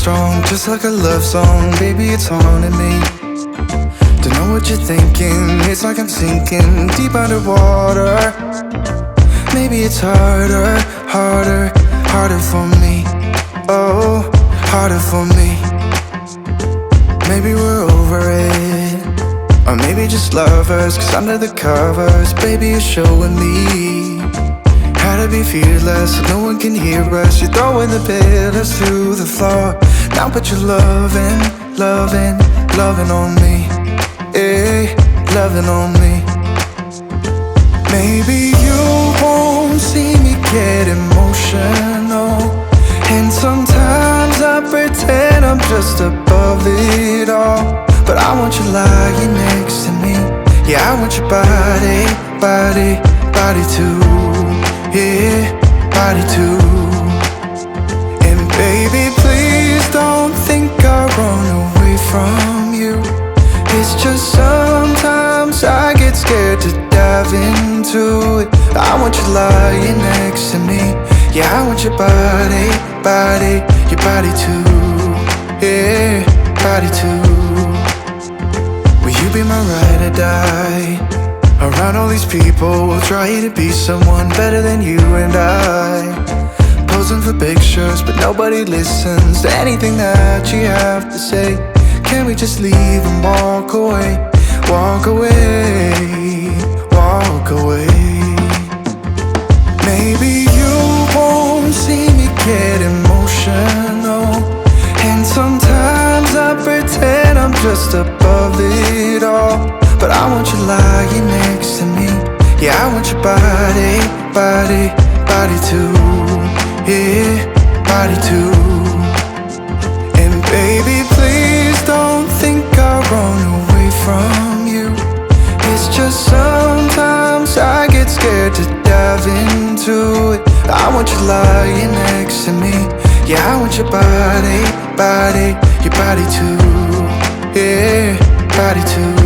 strong, just like a love song. Baby, it's haunting me. Don't know what you're thinking. It's like I'm sinking deep underwater. Maybe it's harder, harder, harder for me. Oh, harder for me. Maybe we're over it, or maybe just lovers. Cause under the covers, baby, you're showing me how to be fearless so no one can hear us. You're throwing the pillars through the floor. Now put your loving, loving, loving on me. Eh, loving on me. Maybe you won't see me get emotional, and sometimes I pretend I'm just above it all. But I want you lying next to me. Yeah, I want your body, body, body too. Yeah, body too. And baby, please don't think I run away from you. It's just sometimes I get scared to dive into it. I want you lying next to me. Yeah, I want your body, body, your body too. Yeah, body too. Will you be my ride or die? Around all these people, we'll try to be someone better than you and I. Posing for pictures, but nobody listens to anything that you have to say. Can we just leave and walk away? Walk away, walk away. Maybe you won't see me get emotional, and sometimes I pretend I'm just above it all. But I want you lying next to me. Yeah, I want your body, body, body too. Yeah, body too. And baby, please don't think I run away from you. It's just sometimes I get scared to dive into it. I want you lying next to me. Yeah, I want your body, body, your body too. Yeah, body too.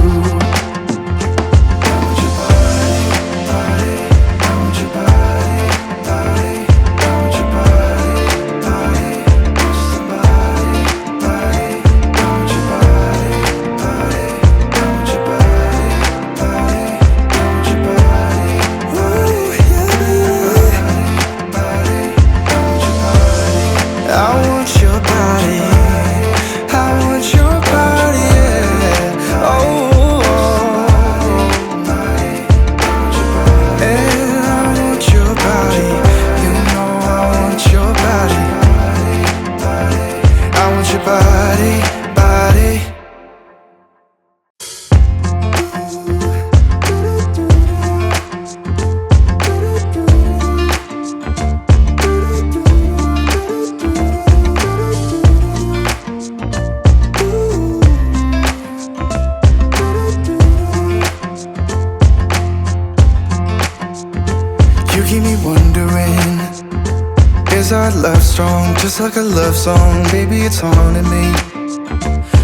Just like a love song, baby, it's haunting me.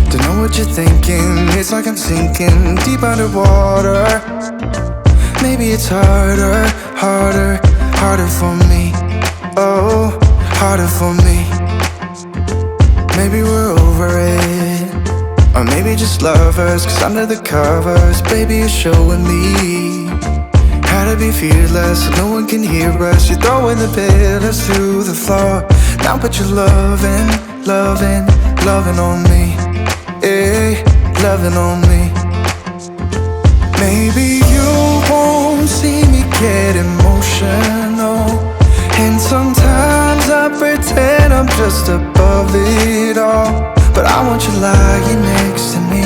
Don't know what you're thinking. It's like I'm sinking deep underwater. Maybe it's harder, harder, harder for me. Oh, harder for me. Maybe we're over it, or maybe just lovers. Cause under the covers, baby, you're showing me how to be fearless so no one can hear us. You're throwing the pillars through the floor. Now put your loving, loving, loving on me. Eh, loving on me. Maybe you won't see me get emotional, and sometimes I pretend I'm just above it all. But I want you lying next to me.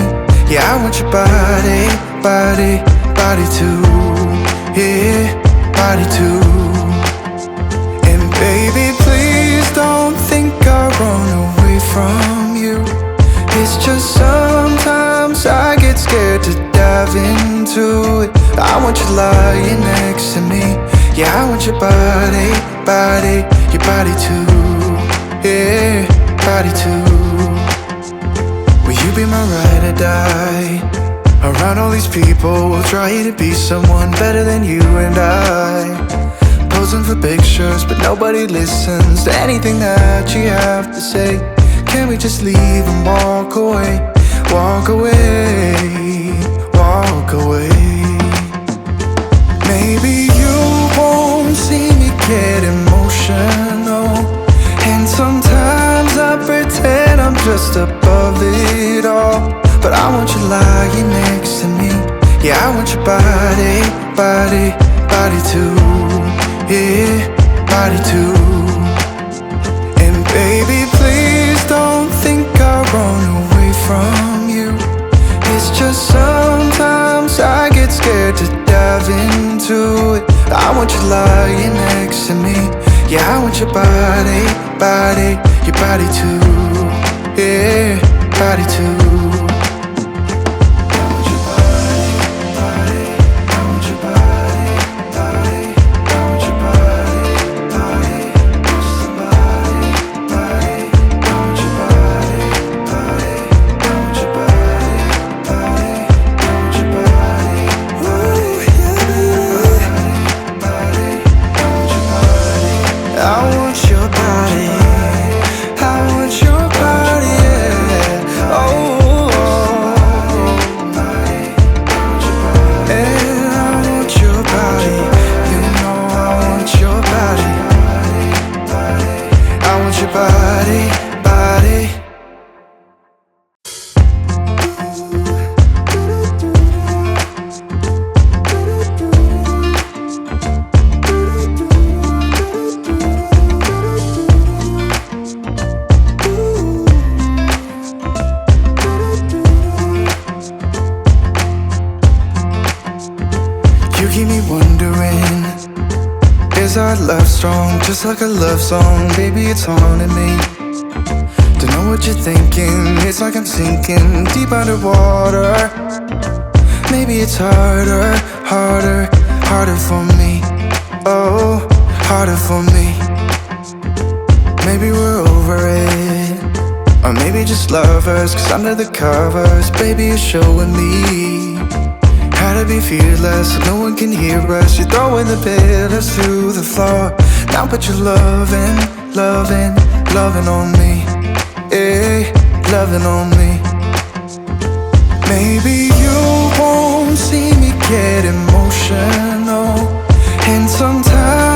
Yeah, I want your body, body, body too. Yeah, body too. And baby, please don't think I run away from you. It's just sometimes I get scared to dive into it. I want you lying next to me. Yeah, I want your body, body, your body too. Yeah, body too. Will you be my ride or die? Around all these people, we'll try to be someone better than you and I. Posing for pictures, but nobody listens to anything that you have to say. Can we just leave and walk away? Walk away, walk away. Maybe you won't see me get emotional, and sometimes I pretend I'm just above it all. But I want you lying next to me. Yeah, I want your body, body, body too. Yeah, body too. And baby, please don't think I'll run away from you. It's just sometimes I get scared to dive into it. I want you lying next to me. Yeah, I want your body, body, your body too. Yeah, body too. Is our love strong, just like a love song? Baby, it's haunting me. Don't know what you're thinking. It's like I'm sinking deep underwater. Maybe it's harder, harder, harder for me. Oh, harder for me. Maybe we're over it, or maybe just lovers. Cause under the covers, baby, you're showing me how to be fearless so no one can hear us. You're throwing the pillars through the floor. Now put your loving, loving, loving on me. Eh, loving on me. Maybe you won't see me get emotional,